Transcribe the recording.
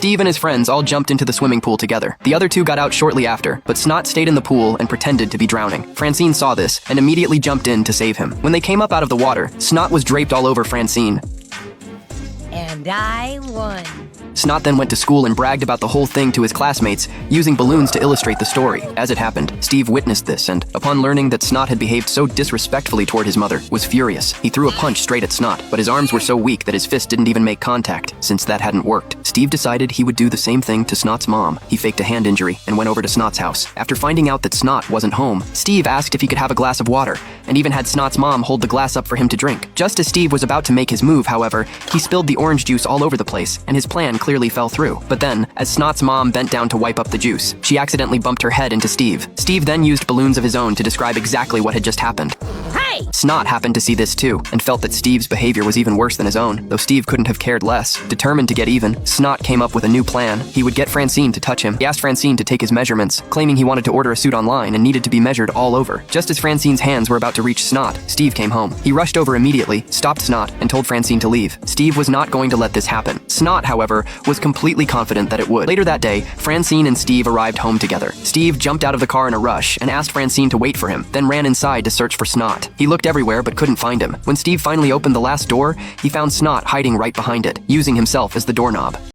Steve and his friends all jumped into the swimming pool together. The other two got out shortly after, but Snot stayed in the pool and pretended to be drowning. Francine saw this and immediately jumped in to save him. When they came up out of the water, Snot was draped all over Francine. And I won. Snot then went to school and bragged about the whole thing to his classmates, using balloons to illustrate the story. As it happened, Steve witnessed this and, upon learning that Snot had behaved so disrespectfully toward his mother, was furious. He threw a punch straight at Snot, but his arms were so weak that his fist didn't even make contact. Since that hadn't worked, Steve decided he would do the same thing to Snot's mom. He faked a hand injury and went over to Snot's house. After finding out that Snot wasn't home, Steve asked if he could have a glass of water, and even had Snot's mom hold the glass up for him to drink. Just as Steve was about to make his move, however, he spilled the orange juice all over the place, and his plan clearly fell through. But then, as Snot's mom bent down to wipe up the juice, she accidentally bumped her head into Steve. Steve then used balloons of his own to describe exactly what had just happened. Hey! Snot happened to see this too, and felt that Steve's behavior was even worse than his own, though Steve couldn't have cared less. Determined to get even, Snot came up with a new plan. He would get Francine to touch him. He asked Francine to take his measurements, claiming he wanted to order a suit online and needed to be measured all over. Just as Francine's hands were about to reach Snot, Steve came home. He rushed over immediately, stopped Snot, and told Francine to leave. Steve was not going to let this happen. Snot, however, was completely confident that it would. Later that day, Francine and Steve arrived home together. Steve jumped out of the car in a rush and asked Francine to wait for him, then ran inside to search for Snot. He looked everywhere but couldn't find him. When Steve finally opened the last door, he found Snot hiding right behind it, using himself as the doorknob.